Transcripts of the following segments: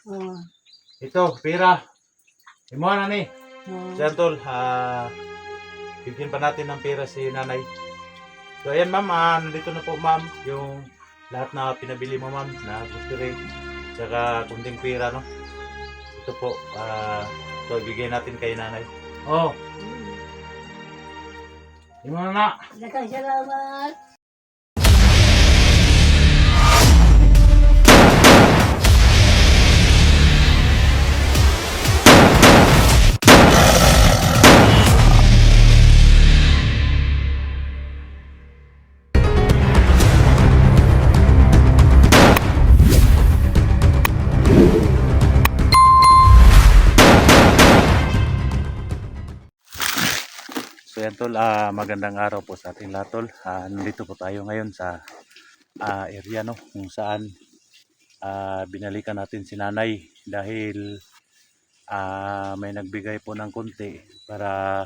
Oh. Ito, pira. Imo na ni. Oh. Yan tol, bigyan pa natin ng pera si nanay. So ayan ma'am, nandito na po ma'am yung lahat na pinabili mo ma'am na grocery. Tsaka kunting pera no. Ito po, ito ibigay natin kay nanay. Oh, imo na. Daghang salamat. So yan tol, magandang araw po sa ating lahat tol. Nandito po tayo ngayon sa area no, kung saan binalikan natin si nanay dahil may nagbigay po ng konti para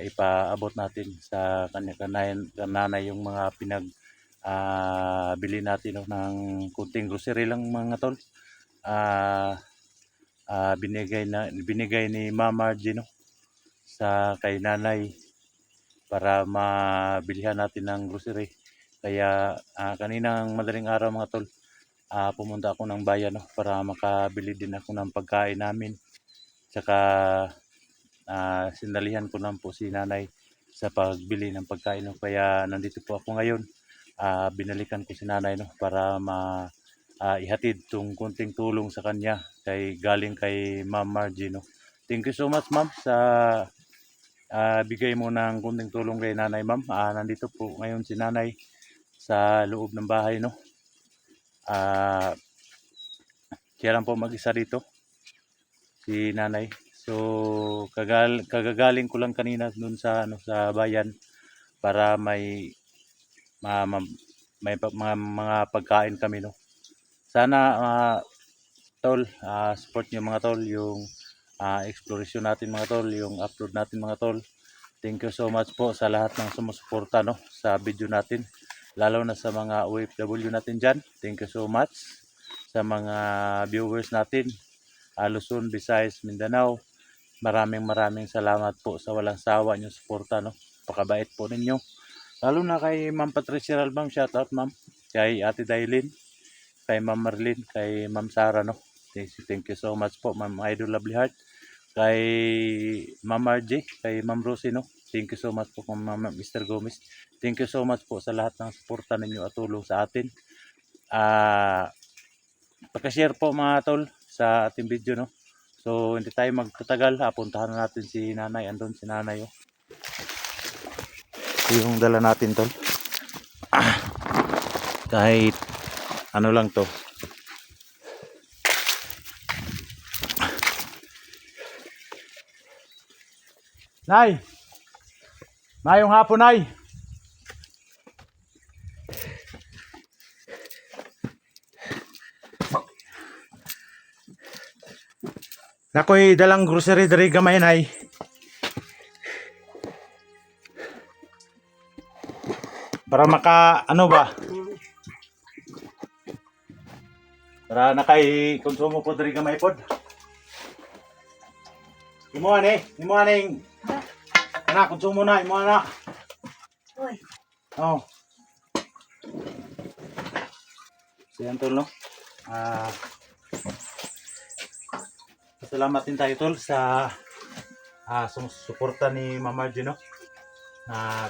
ipaabot natin sa kananay yung mga bili natin no, ng kunting grocery lang mga tol. Binigay ni Mama Margie no, sa kay nanay para mabilihan natin ng grocery. Kaya kaninang madaling araw mga tol, pumunta ako ng bayan no, para makabili din ako ng pagkain namin. Tsaka sinalihan ko lang po si nanay sa pagbili ng pagkain no. Kaya nandito po ako ngayon. Binalikan ko si nanay no, para ihatid tong kunting tulong sa kanya galing kay Ma'am Margie no. Thank you so much ma'am sa bigay mo ng kunting tulong kay nanay ma'am. Nandito po ngayon si nanay sa loob ng bahay no. Siya lang po mag-isa dito si nanay. So kagagaling ko lang kanina dun sa sa bayan para may mga pagkain kami no. Sana tol, support niyo mga tol yung exploration natin mga tol, yung upload natin mga tol. Thank you so much po sa lahat ng sumusuporta no sa video natin, lalo na sa mga OFW natin dyan. Thank you so much sa mga viewers natin, Luzon, Visayas, Mindanao. Maraming salamat po sa walang sawa nyo suporta no. Pakabait po ninyo, lalo na kay Ma'am Patricia Ralbam, shout out ma'am, kay Ate Dailin, kay Ma'am Marlene, kay Ma'am Sara no. Thank you so much po Ma'am Idol Lovely Heart, kay Ma'am Margie, kay Ma'am Rosie no. Thank you so much po Ma'am Mr. Gomez. Thank you so much po sa lahat ng suporta ninyo at tulong sa atin. Pagka-share po mga tol sa ating video no. So hindi tayo magtatagal, puntahan na natin si nanay. Andun si nanay oh. Yung dala natin tol. Kahit ano lang to. Nay! Mayong hapon, Nay! Nakoy dalang grocery dari gamay, Nay. Para ano ba? Para nakay konsumo po dari gamay pod. Imo aning anak konsumo na imo na. Oy. Oh. Siyan tol no. Salamat din tayo tol sa sumusuporta ni Mama Margie no.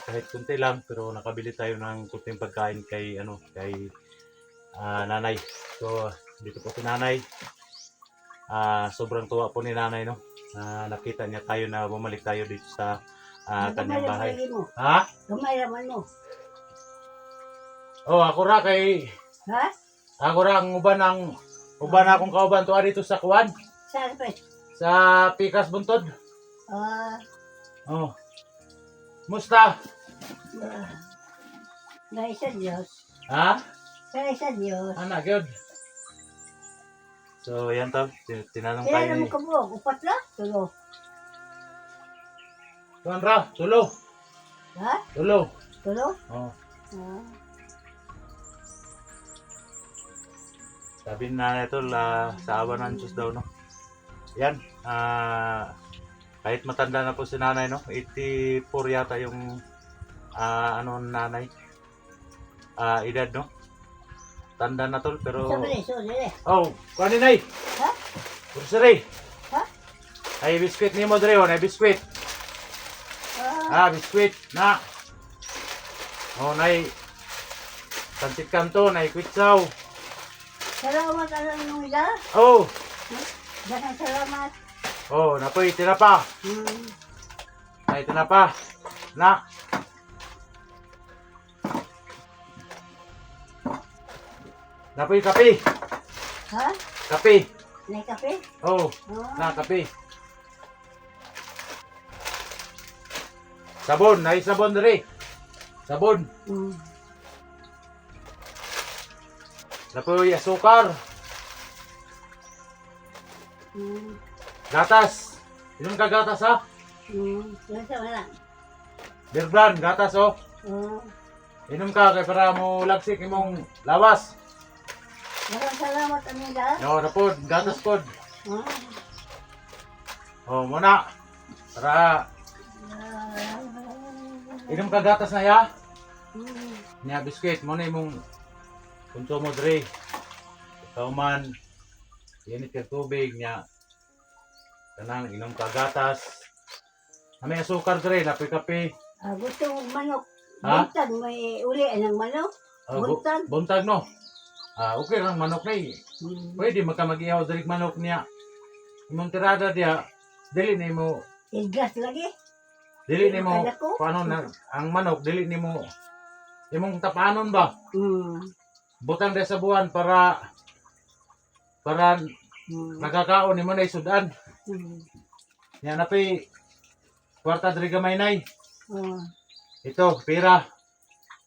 Kahit kunti lang pero nakabili tayo ng kunting pagkain kay nanay. So dito po si nanay. Sobrang tuwa po ni nanay no. Nakita niya tayo na bumalik tayo dito sa kanyang bahay. Ha? Gamay naman mo. Oh, ako ra kay Ha? ako ra ang uban akong kauban tuwa dito sa kuwan. Saan pa? Sa Pikas Buntod. Oh. Musta? Dahil sa Diyos. Ha? Dahil sa Diyos. Anak, good. So, yan to. Tinanong Kaya tayo naman ka mo. Upat lang. Tulo. Tuan ra, tulo. Ha? Tulo. Tulo? Oh. Sabi na ito, sa awa ng Diyos daw, no? Yan, kahit matanda na po si nanay, no? 84 yata yung, nanay, edad, no? Tanda na tol, pero... Sabi so dire. Oh, kuhanin ay! Ha? Grocery! Ha? Ay, biskwit ni mo, Dre, ay biskwit! Biskwit, na! Oh, nay, pansit kanto, nay, kwitsaw! Salamat alam nung ila. Oh! Dagang salamat. Oh, napoy, tinapa! Ay, tinapa! Na! Napoy, kape! Ha? Kape! May kape? Oh, Oo. na, kape! Sabon, nay, sabon, Dre! Sabon! Napoy, asukar! Gatas! Inom ka gatas, ha? Yan sa wala. Beer brand, gatas, oh! Inom ka, kaya para mo lagsik imong lawas! Dagang salamat ang ila. No, na pod, gatas pod. Oh, muna. Para inom ka gatas na ya. Nya biskwit mo na imong konsumo dre. Ikaw man init ka tubig nya. Kanang inom ka gatas. May asukar dre, lapoy kape. Gusto mong manok. Ha? Buntag may uli ng manok. Buntag. Buntag no. Okay lang manok na eh. Pwede magka mag-ihaw diri manok niya. Imong tirada dia, dili nimo Iglas lagi. Dili nimo Kalako? paano na ang manok dili nimo imong tapanon ba? Butang dia sa buwan para nagkakaon nimo na isudan. Nya napay kwarta diri gamay nay. Ito, pira.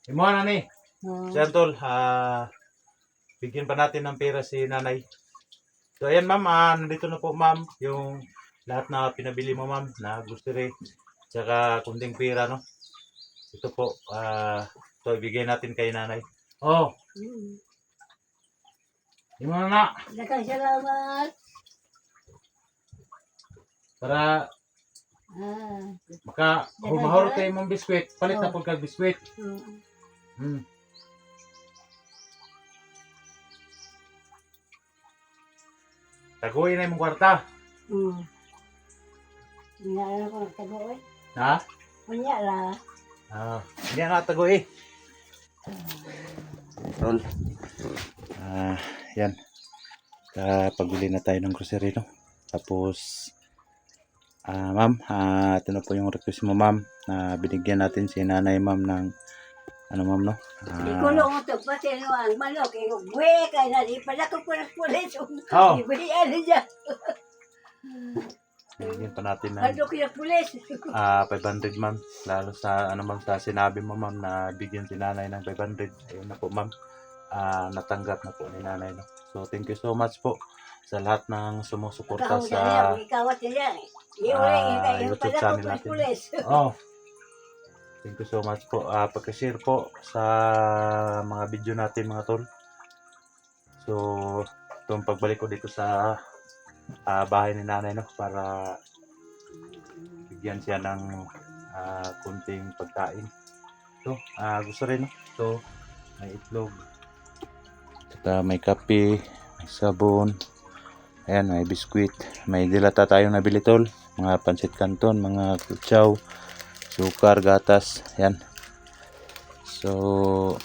Imo na ni. Sentol, bigyan pa natin ng pera si nanay. So ayan ma'am, nandito na po ma'am yung lahat na pinabili mo ma'am na grocery tsaka kunting pera no. Ito po, ito ibigay natin kay nanay. Oh, imo na. Dagang salamat. Para maka humahor kay mong biskwit, palit na po kag biskwit. Taguin na imong kwarta. Hindi na ako nagtago eh. Ha? Kunya la. Hindi na taguin. Tol. Yan. Pagbili na tayo ng grocery no. Tapos ma'am, ito na po yung request mo ma'am na binigyan natin si nanay ma'am ng ano ma'am no. Ikulong mo ito pati no ang manok. Buwe kay na di pala ko pulis. Oh. Ibuhian niya. Binigyan pa natin ng Ano kaya pulis? 500 ma'am. Lalo sa ano ma'am sa sinabi mo ma'am na bigyan si nanay ng 500. Ayun na po ma'am. Natanggap na po ni nanay no. So thank you so much po sa lahat ng sumusuporta sa YouTube channel natin. Oh. Thank you so much po. Pagka-share po sa mga video natin mga tol. So, itong pagbalik ko dito sa bahay ni nanay no para bigyan siya ng kunting pagkain. So, gusto rin no. So, may itlog. Saka may kape, may sabon. Ayan, may biskwit. May dilata tayong nabili tol. Mga pansit canton, mga kutsaw, sukar, gatas. Ayan. So,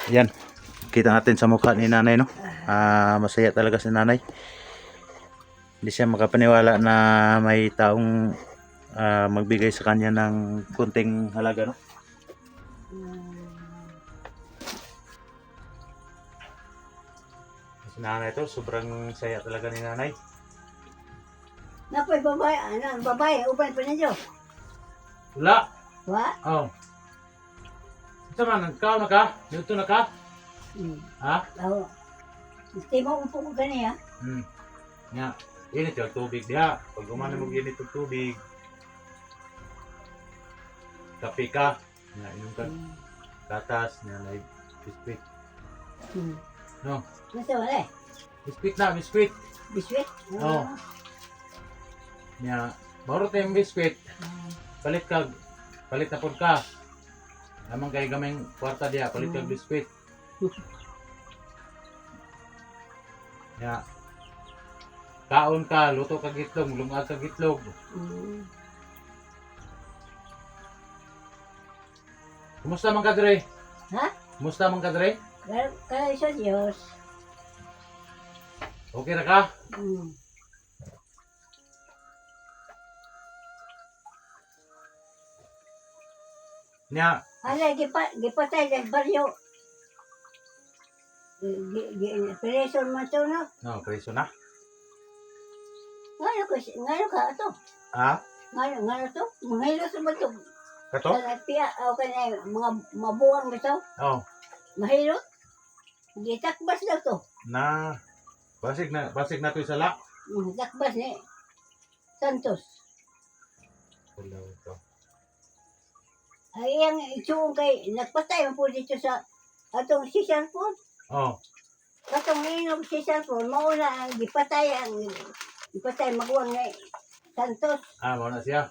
ayan. Kita natin sa mukha ni nanay no. Masaya talaga si nanay. Hindi siya makapaniwala na may taong magbigay sa kanya ng kunting halaga no. Si nanay to, sobrang saya talaga ni nanay. Napoy babae, babae, uban pa ninyo. Wala. Wa? Oh. Ito man, ikaw na ka? Dito na ka? Ha? Oo. Gusto mo upo ko ganiya? Nga, init yung tubig diha. Pag umano mo init yung tubig, kape ka, nga inom ka, gatas, nga may biskuit. No. Gusto mo eh? Biskwit na, biskwit. Biswit? Oo. Nya, baro tayong biskwit. Palit na pod ka. Amang kay gamay kwarta diya, palit kag biskwit. Nya, kaon ka, luto kag itlog, lungag kag itlog. Kumusta man ka dire? Ha? Kumusta man ka dire? Kaya sa Diyos. Okay ra ka? Nya, Ala, gipatay sa baryo. Preso man to, no? no, preso na. Ngayon ka ito. Ha? Ngayon to. Mahilo sa ba ito? Kato? Piya, o kanya, mga mabuwang ba ito? Oh, Mahilo? Gitakbas na to. na basig na to sa lak. Takbas ni Santos. Hello to. Ay, ang itsong kay, nagpatay po dito sa atong si cellphone. Oh, Katong inog si cellphone, mauna ang gipatay maguwang ni Santos. mo na siya.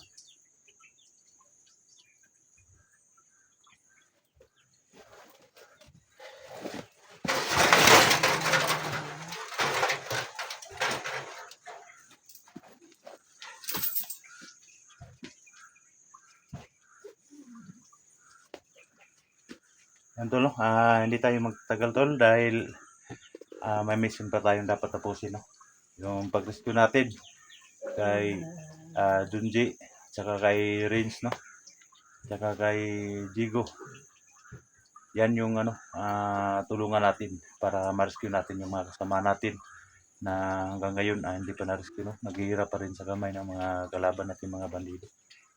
Yan tol, no? Hindi tayo magtagal tol dahil may mission pa tayong dapat tapusin, no? Yung pag-rescue natin kay Junji, tsaka kay Rins, no? Tsaka kay Jigo. Yan yung tulungan natin para ma-rescue natin yung mga kasama natin na hanggang ngayon hindi pa na-rescue, no? Naghihirap pa rin sa gamay ng mga kalaban natin, mga bandido.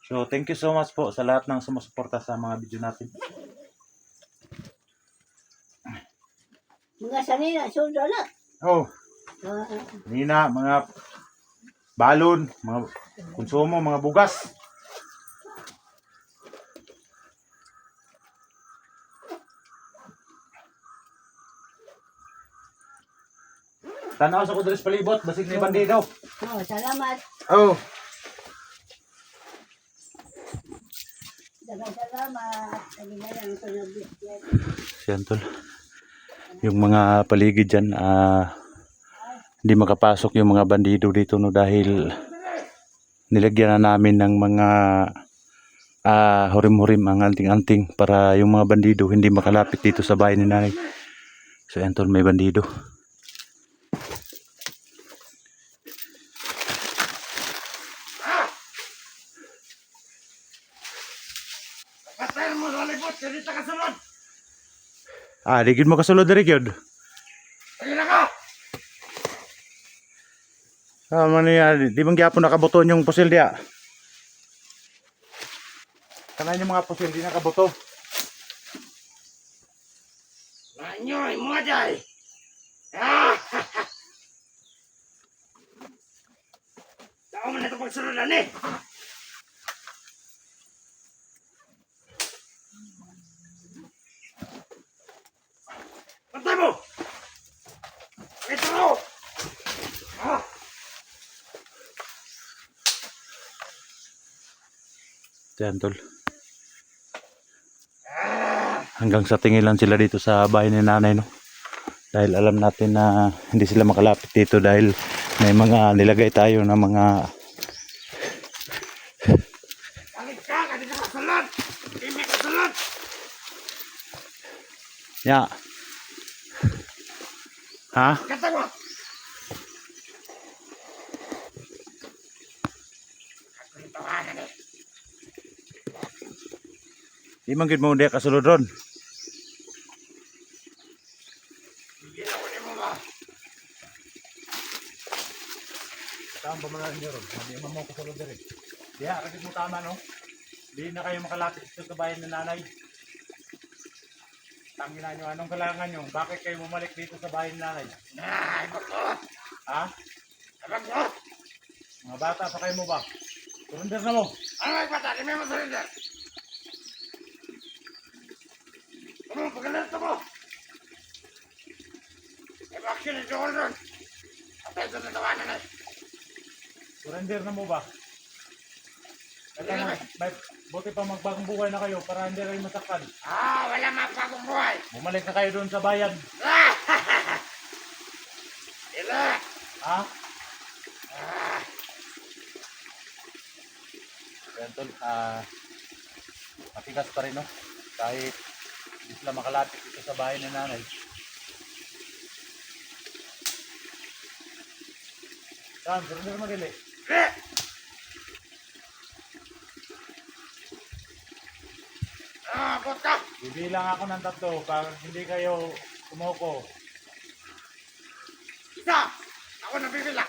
So thank you so much po sa lahat ng sumusuporta sa mga video natin. Mga sanina, sundo na. Oh, nina, mga balon, mga konsumo, mga bugas. Tanaw sa kudres palibot, basig ni bandido. Salamat. Oh. Salamat. Lagi na lang ito nag-biskwit. Yan tol. Yung mga paligid dyan, hindi makapasok yung mga bandido dito, no, dahil nilagyan na namin ng mga hurim-hurim ang anting-anting para yung mga bandido hindi makalapit dito sa bahay ni nanay. So yan tol, may bandido. Digid mo kasulod dari gyud. Man di bang gyapon nakabuto yung pusil dia. Kanan yung mga pusil di nakabuto. Nanyoy mo day. Tao man ito pagsurulan eh. Patay mo! Ito! Yan tol. Hanggang sa tingin lang sila dito sa bahay ni nanay, no. Dahil alam natin na hindi sila makalapit dito dahil may mga nilagay tayo na mga Balik ka! Kanina ka salat! Hindi ka salat! ya. Ha? Kata mo! Ako yung tawanan eh. Di man gid mo dia kasulod ron. Hindi na ulit mo ba? Saan ba man niyo ron? Hindi man mo kasulod diri. Diha ra gid mo tama, no. Di na kayo makalapit dito sa bahay ni nanay. Tangina nyo, anong kailangan nyo? Bakit kayo bumalik dito sa bahay ni nanay? Ay, bakot! Ha? Bakot! Mga bata, sakay mo ba? Surrender na mo. Ano ay pata? Di mo surrender! Ano, pagkalit mo! Bakit na doon doon? Atay doon na tawanan na. Surrender na mo ba? Buti pa magbagong buhay na kayo para hindi kayo masaktan. Wala magpagong buhay. Bumalik na kayo doon sa bayan. Ila. Ha? Yan tol, matigas pa rin no? Kahit hindi sila makalapit dito sa bahay ni nanay. Sam, surrender mo dili. Bota. Bibilang ako ng 3 pag hindi kayo sumuko. Isa. Ako na bibila.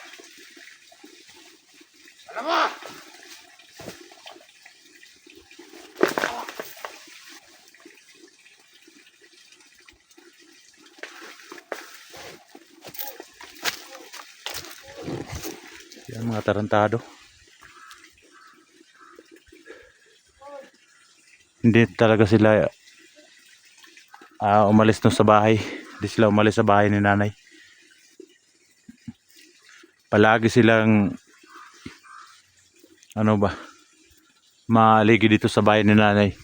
Alam mo. Yan mga tarantado. Hindi talaga sila umalis no sa bahay. Hindi sila umalis sa bahay ni nanay. Palagi silang maligi dito sa bahay ni nanay.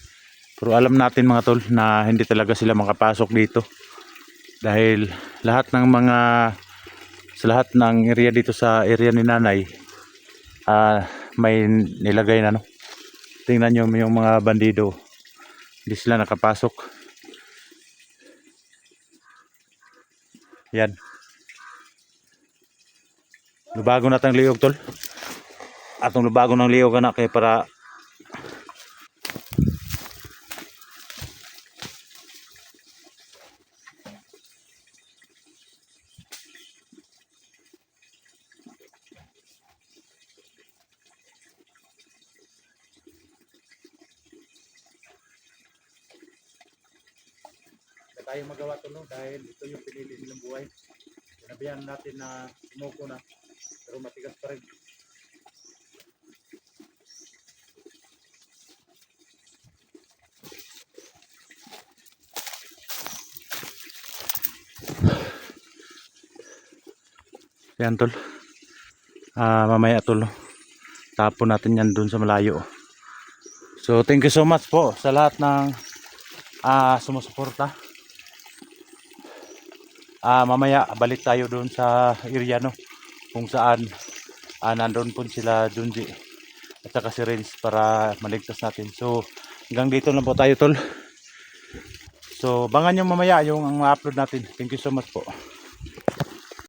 Pero alam natin mga tol na hindi talaga sila makapasok dito. Dahil sa lahat ng area dito sa area ni nanay may nilagay na no. Tingnan nyo yung mga bandido. Hindi sila nakapasok. Yan. Lubago na tang liyog tol. Atong lubago ng liyog na kay para tayo magawa to no dahil ito yung pinili nilang buhay. Sinabihan natin na sumuko na pero matigas pa rin. Yan tol. Mamaya tol no. Tapon natin yan dun sa malayo. So thank you so much po sa lahat ng sumusuporta. Mamaya balik tayo doon sa area no kung saan nandoon po sila Junji at saka si Renz para maligtas natin. So hanggang dito lang po tayo tol. So bangan nyo mamaya yung upload natin. Thank you so much po.